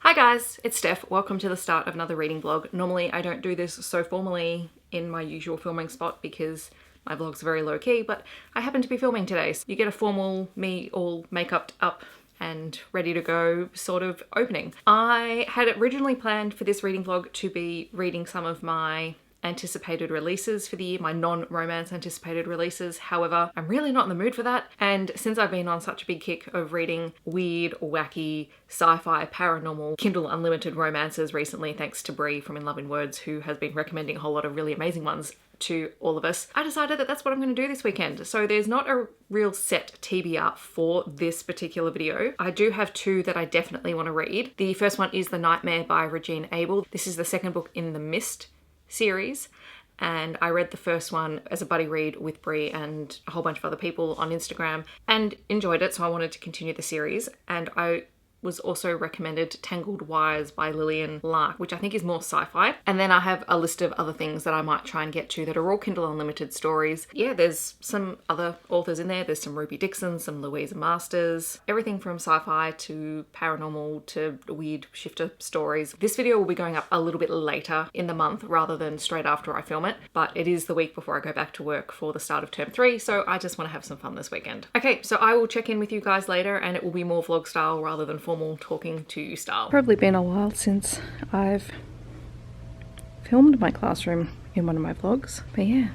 Hi guys, it's Steph. Welcome to the start of another reading vlog. Normally I don't do this so formally in my usual filming spot because my vlog's very low key, but I happen to be filming today. So you get a formal me all makeuped up and ready to go sort of opening. I had originally planned for this reading vlog to be reading some of my anticipated releases for the year, my non-romance anticipated releases. However, I'm really not in the mood for that. And since I've been on such a big kick of reading weird, wacky, sci-fi, paranormal, Kindle Unlimited romances recently, thanks to Bree from In Love in Words, who has been recommending a whole lot of really amazing ones to all of us, I decided that that's what I'm going to do this weekend. So there's not a real set TBR for this particular video. I do have two that I definitely want to read. The first one is The Nightmare by Regina Abel. This is the second book in the Mist series, and I read the first one as a buddy read with Bree and a whole bunch of other people on Instagram and enjoyed it, so I wanted to continue the series. And I was also recommended Tangled Wires by Lillian Lark, which I think is more sci-fi. And then I have a list of other things that I might try and get to that are all Kindle Unlimited stories. Yeah, there's some other authors in there. There's some Ruby Dixon, some Louisa Masters, everything from sci-fi to paranormal to weird shifter stories. This video will be going up a little bit later in the month rather than straight after I film it, but it is the week before I go back to work for the start of term 3, so I just want to have some fun this weekend. Okay, so I will check in with you guys later, and it will be more vlog style rather than formal talking to you style. Probably been a while since I've filmed my classroom in one of my vlogs, but yeah,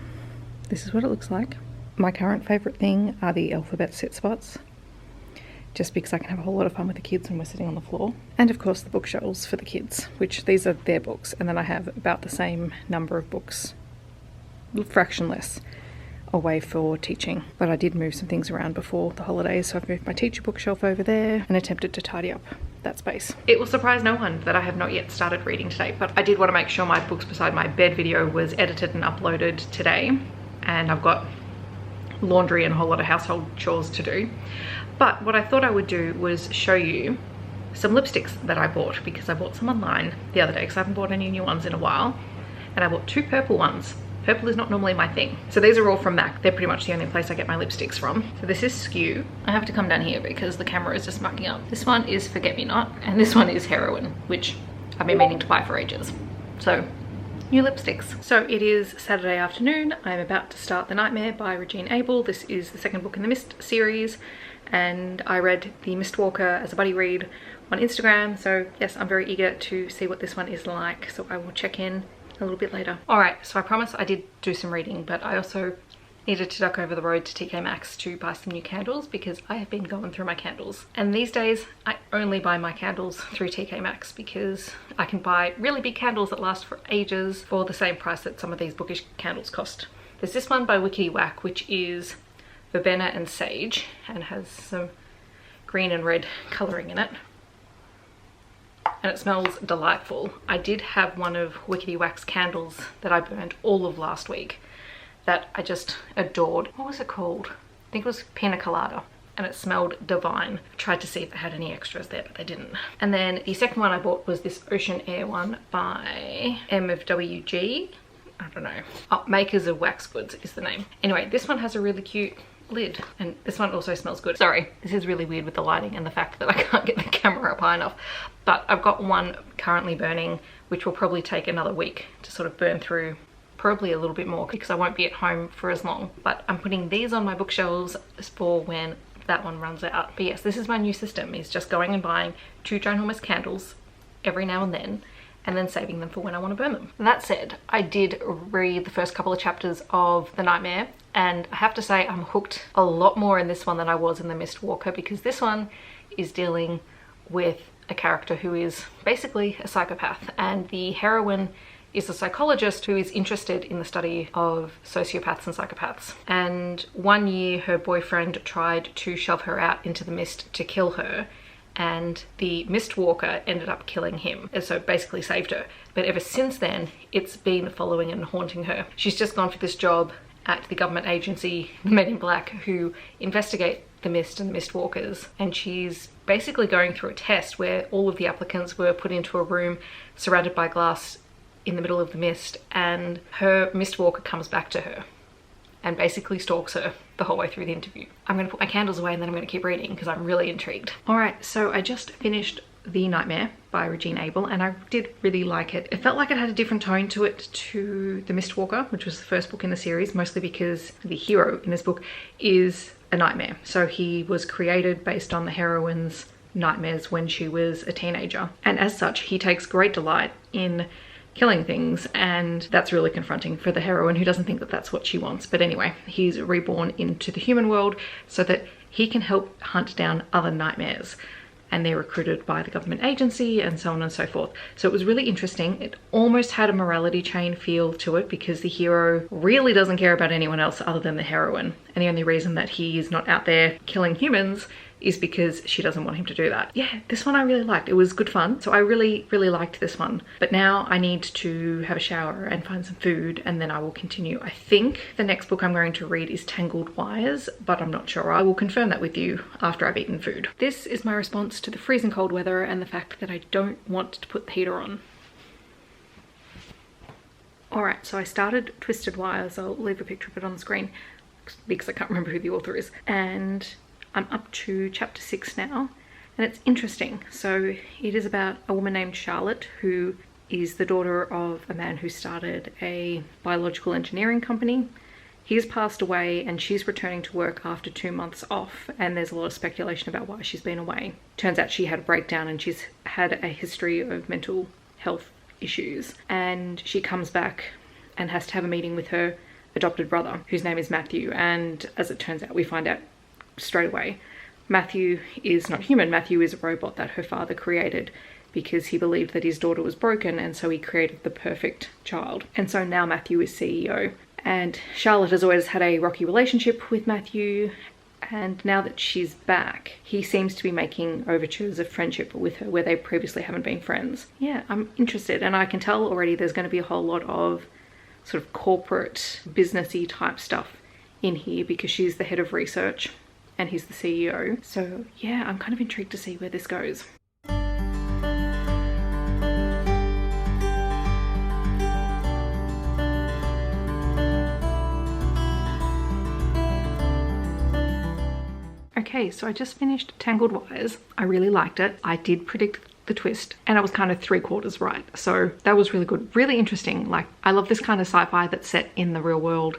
this is what it looks like. My current favourite thing are the alphabet sit spots, just because I can have a whole lot of fun with the kids when we're sitting on the floor. And of course the bookshelves for the kids, which these are their books, and then I have about the same number of books, a fraction less, away for teaching. But I did move some things around before the holidays, so I've moved my teacher bookshelf over there and attempted to tidy up that space. It will surprise no one that I have not yet started reading today, but I did want to make sure my books beside my bed video was edited and uploaded today, and I've got laundry and a whole lot of household chores to do. But what I thought I would do was show you some lipsticks that I bought, because I bought some online the other day because I haven't bought any new ones in a while, and I bought two purple ones. Purple is not normally my thing. So these are all from MAC. They're pretty much the only place I get my lipsticks from. So this is Skew. I have to come down here because the camera is just mucking up. This one is Forget Me Not, and this one is Heroin, which I've been meaning to buy for ages. So, new lipsticks. So it is Saturday afternoon. I'm about to start The Nightmare by Regina Abel. This is the second book in the Mist series, and I read The Mistwalker as a buddy read on Instagram. So yes, I'm very eager to see what this one is like. So I will check in a little bit later. Alright, so I promise I did do some reading, but I also needed to duck over the road to TK Maxx to buy some new candles because I have been going through my candles. And these days I only buy my candles through TK Maxx because I can buy really big candles that last for ages for the same price that some of these bookish candles cost. There's this one by wacky, which is verbena and sage and has some green and red colouring in it. And it smells delightful. I did have one of Wickedy Wax candles that I burned all of last week that I just adored. What was it called? I think it was Pina Colada, and it smelled divine. I tried to see if they had any extras there, but they didn't. And then the second one I bought was this Ocean Air one by M of WG. I don't know. Oh, Makers of Wax Goods is the name. Anyway, this one has a really cute lid, and this one also smells good. Sorry, this is really weird with the lighting and the fact that I can't get the camera up high enough, but I've got one currently burning, which will probably take another week to sort of burn through, probably a little bit more because I won't be at home for as long. But I'm putting these on my bookshelves for when that one runs out. But yes, this is my new system, is just going and buying two ginormous candles every now and then saving them for when I want to burn them. That said, I did read the first couple of chapters of The Nightmare, and I have to say I'm hooked a lot more in this one than I was in The Mistwalker, because this one is dealing with a character who is basically a psychopath, and the heroine is a psychologist who is interested in the study of sociopaths and psychopaths. And one year her boyfriend tried to shove her out into the mist to kill her, and the Mistwalker ended up killing him, and so basically saved her. But ever since then, it's been following and haunting her. She's just gone for this job at the government agency, the Men in Black, who investigate the mist and the mistwalkers, and she's basically going through a test where all of the applicants were put into a room surrounded by glass in the middle of the mist, and her mistwalker comes back to her and basically stalks her the whole way through the interview. I'm going to put my candles away and then I'm going to keep reading because I'm really intrigued. Alright, so I just finished The Nightmare by Regina Abel, and I did really like it. It felt like it had a different tone to it to The Mistwalker, which was the first book in the series, mostly because the hero in this book is a nightmare. So he was created based on the heroine's nightmares when she was a teenager, and as such he takes great delight in killing things, and that's really confronting for the heroine, who doesn't think that that's what she wants. But anyway, he's reborn into the human world so that he can help hunt down other nightmares, and they're recruited by the government agency and so on and so forth. So it was really interesting. It almost had a morality chain feel to it, because the hero really doesn't care about anyone else other than the heroine, and the only reason that he is not out there killing humans is because she doesn't want him to do that. Yeah, this one I really liked. It was good fun. So I really liked this one. But now I need to have a shower and find some food, and then I will continue. I think the next book I'm going to read is Tangled Wires, but I'm not sure. I will confirm that with you after I've eaten food. This is my response to the freezing cold weather and the fact that I don't want to put the heater on. Alright, so I started Twisted Wires. I'll leave a picture of it on the screen because I can't remember who the author is. And I'm up to chapter 6 now, and it's interesting. So it is about a woman named Charlotte, who is the daughter of a man who started a biological engineering company. He's passed away and she's returning to work after 2 months off, and there's a lot of speculation about why she's been away. Turns out she had a breakdown and she's had a history of mental health issues, and she comes back and has to have a meeting with her adopted brother, whose name is Matthew. And as it turns out, we find out straight away, Matthew is not human. Matthew is a robot that her father created because he believed that his daughter was broken, and so he created the perfect child. And so now Matthew is CEO. And Charlotte has always had a rocky relationship with Matthew, and now that she's back, he seems to be making overtures of friendship with her where they previously haven't been friends. Yeah, I'm interested, and I can tell already there's going to be a whole lot of sort of corporate businessy type stuff in here, because she's the head of research and he's the CEO. So yeah, I'm kind of intrigued to see where this goes. Okay, so I just finished Tangled Wires. I really liked it. I did predict the twist, and I was kind of 3/4 right. So that was really good, really interesting. Like, I love this kind of sci-fi that's set in the real world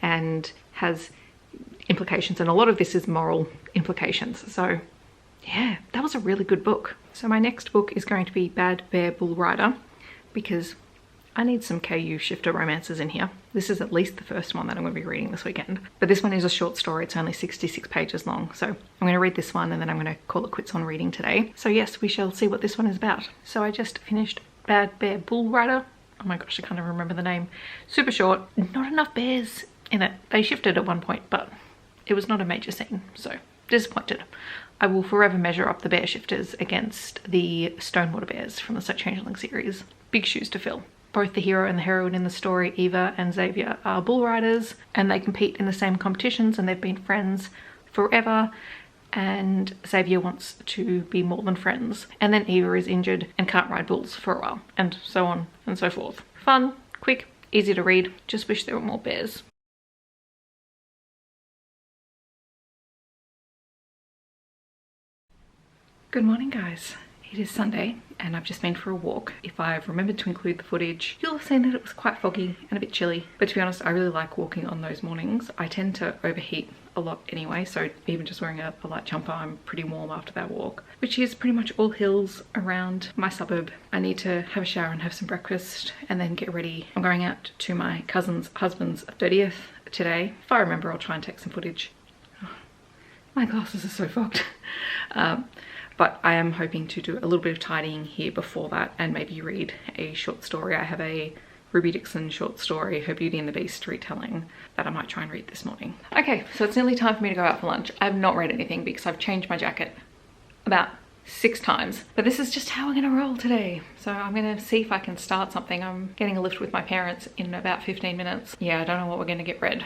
and has implications, and a lot of this is moral implications. So yeah, that was a really good book. So my next book is going to be Bad Bear Bull Rider, because I need some KU shifter romances in here. This is at least the first one that I'm going to be reading this weekend. But this one is a short story. It's only 66 pages long. So I'm going to read this one, and then I'm going to call it quits on reading today. So yes, we shall see what this one is about. So I just finished Bad Bear Bull Rider. Oh my gosh, I can't even remember the name. Super short. Not enough bears in it. They shifted at one point, but it was not a major scene. So disappointed. I will forever measure up the bear shifters against the Stonewater Bears from the So Changeling series. Big shoes to fill. Both the hero and the heroine in the story, Eva and Xavier, are bull riders, and they compete in the same competitions, and they've been friends forever, and Xavier wants to be more than friends. And then Eva is injured and can't ride bulls for a while, and so on and so forth. Fun, quick, easy to read. Just wish there were more bears. Good morning, guys. It is Sunday and I've just been for a walk. If I've remembered to include the footage, you'll have seen that it was quite foggy and a bit chilly. But to be honest, I really like walking on those mornings. I tend to overheat a lot anyway, so even just wearing a light jumper, I'm pretty warm after that walk, which is pretty much all hills around my suburb. I need to have a shower and have some breakfast and then get ready. I'm going out to my cousin's husband's 30th today. If I remember, I'll try and take some footage. Oh, my glasses are so fogged. But I am hoping to do a little bit of tidying here before that, and maybe read a short story. I have a Ruby Dixon short story, Her Beauty and the Beast retelling, that I might try and read this morning. Okay, so it's nearly time for me to go out for lunch. I have not read anything because I've changed my jacket about 6 times, but this is just how we're gonna roll today. So I'm gonna see if I can start something. I'm getting a lift with my parents in about 15 minutes. Yeah, I don't know what we're gonna get read.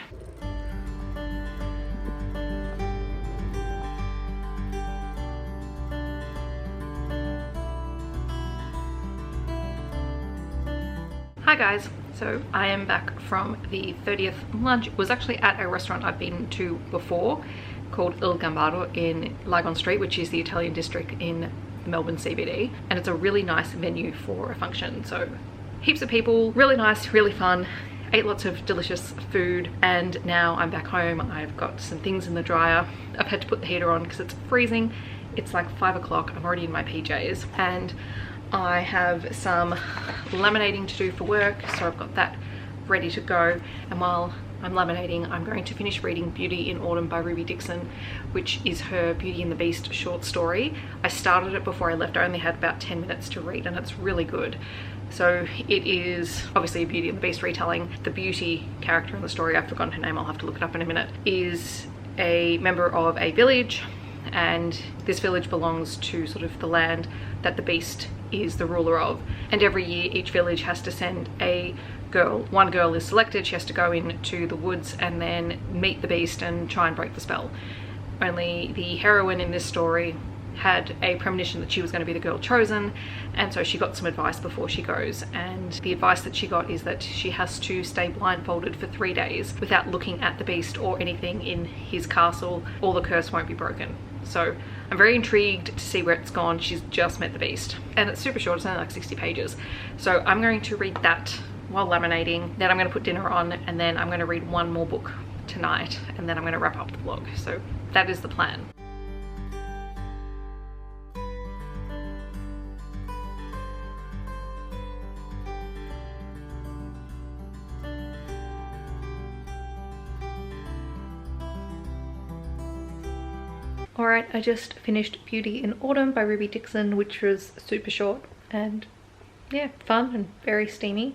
Hi guys, so I am back from the 30th lunch. It was actually at a restaurant I've been to before called Il Gambaro in Lagon Street, which is the Italian district in the Melbourne CBD, and it's a really nice venue for a function. So heaps of people, really nice, really fun. Ate lots of delicious food, and now I'm back home. I've got some things in the dryer. I've had to put the heater on because it's freezing. It's like 5 o'clock. I'm already in my PJs, and I have some laminating to do for work, so I've got that ready to go. And while I'm laminating, I'm going to finish reading Beauty in Autumn by Ruby Dixon, which is her Beauty and the Beast short story. I started it before I left. I only had about 10 minutes to read, and it's really good. So it is obviously a Beauty and the Beast retelling. The Beauty character in the story, I've forgotten her name, I'll have to look it up in a minute, is a member of a village, and this village belongs to sort of the land that the Beast is the ruler of. And every year each village has to send a girl. One girl is selected. She has to go into the woods and then meet the Beast and try and break the spell. Only the heroine in this story had a premonition that she was going to be the girl chosen, and so she got some advice before she goes, and the advice that she got is that she has to stay blindfolded for 3 days without looking at the Beast or anything in his castle, or the curse won't be broken. So I'm very intrigued to see where it's gone. She's just met the Beast, and it's super short. It's only like 60 pages. So I'm going to read that while laminating. Then I'm going to put dinner on, and then I'm going to read one more book tonight, and then I'm going to wrap up the vlog. So that is the plan. Alright, I just finished Beauty in Autumn by Ruby Dixon, which was super short and yeah, fun and very steamy.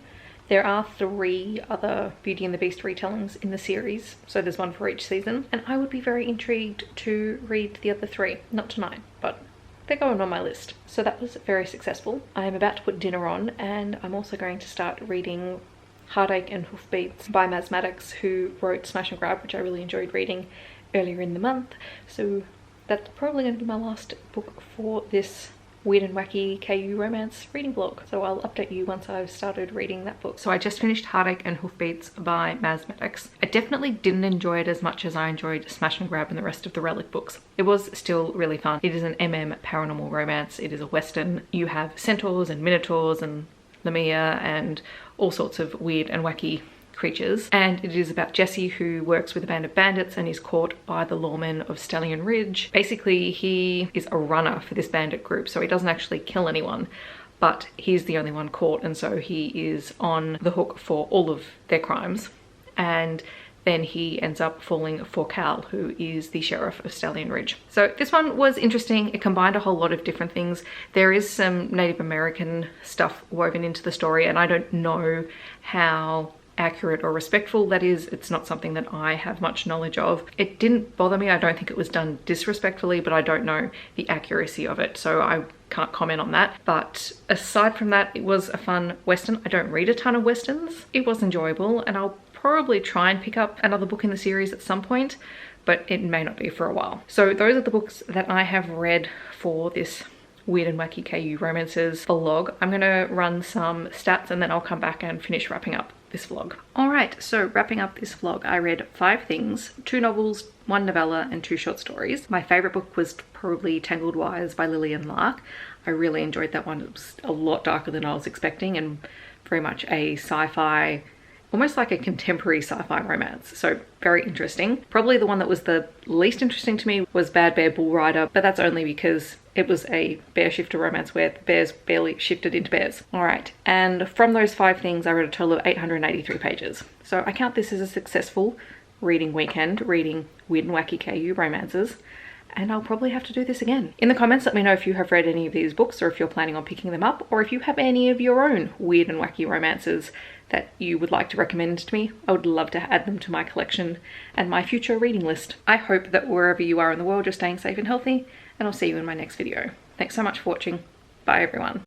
There are 3 other Beauty and the Beast retellings in the series, so there's one for each season, and I would be very intrigued to read the other 3. Not tonight, but they're going on my list. So that was very successful. I am about to put dinner on, and I'm also going to start reading Heartache and Hoofbeats by Maz Maddox, who wrote Smash and Grab, which I really enjoyed reading earlier in the month. So that's probably going to be my last book for this weird and wacky KU romance reading vlog. So I'll update you once I've started reading that book. So I just finished Heartache and Hoofbeats by Maz Maddox. I definitely didn't enjoy it as much as I enjoyed Smash and Grab and the rest of the Relic books. It was still really fun. It is an paranormal romance. It is a western. You have centaurs and minotaurs and Lamia and all sorts of weird and wacky creatures, and it is about Jesse, who works with a band of bandits and is caught by the lawmen of Stallion Ridge. Basically, he is a runner for this bandit group, so he doesn't actually kill anyone, but he's the only one caught, and so he is on the hook for all of their crimes. And then he ends up falling for Cal, who is the sheriff of Stallion Ridge. So this one was interesting. It combined a whole lot of different things. There is some Native American stuff woven into the story, and I don't know how accurate or respectful that is. It's not something that I have much knowledge of. It didn't bother me. I don't think it was done disrespectfully, but I don't know the accuracy of it, so I can't comment on that. But aside from that, it was a fun western. I don't read a ton of westerns. It was enjoyable, and I'll probably try and pick up another book in the series at some point, but it may not be for a while. So those are the books that I have read for this weird and wacky KU romances vlog. I'm gonna run some stats, and then I'll come back and finish wrapping up this vlog. Alright, so wrapping up this vlog, I read 5 things, 2 novels, 1 novella, and 2 short stories. My favourite book was probably Tangled Wires by Lillian Lark. I really enjoyed that one. It was a lot darker than I was expecting, and very much a sci-fi, almost like a contemporary sci-fi romance, so very interesting. Probably the one that was the least interesting to me was Bad Bear Bull Rider, but that's only because it was a bear shifter romance where the bears barely shifted into bears. All right, and from those 5 things, I read a total of 883 pages. So I count this as a successful reading weekend, reading weird and wacky KU romances, and I'll probably have to do this again. In the comments, let me know if you have read any of these books, or if you're planning on picking them up, or if you have any of your own weird and wacky romances that you would like to recommend to me. I would love to add them to my collection and my future reading list. I hope that wherever you are in the world, you're staying safe and healthy, and I'll see you in my next video. Thanks so much for watching. Bye everyone.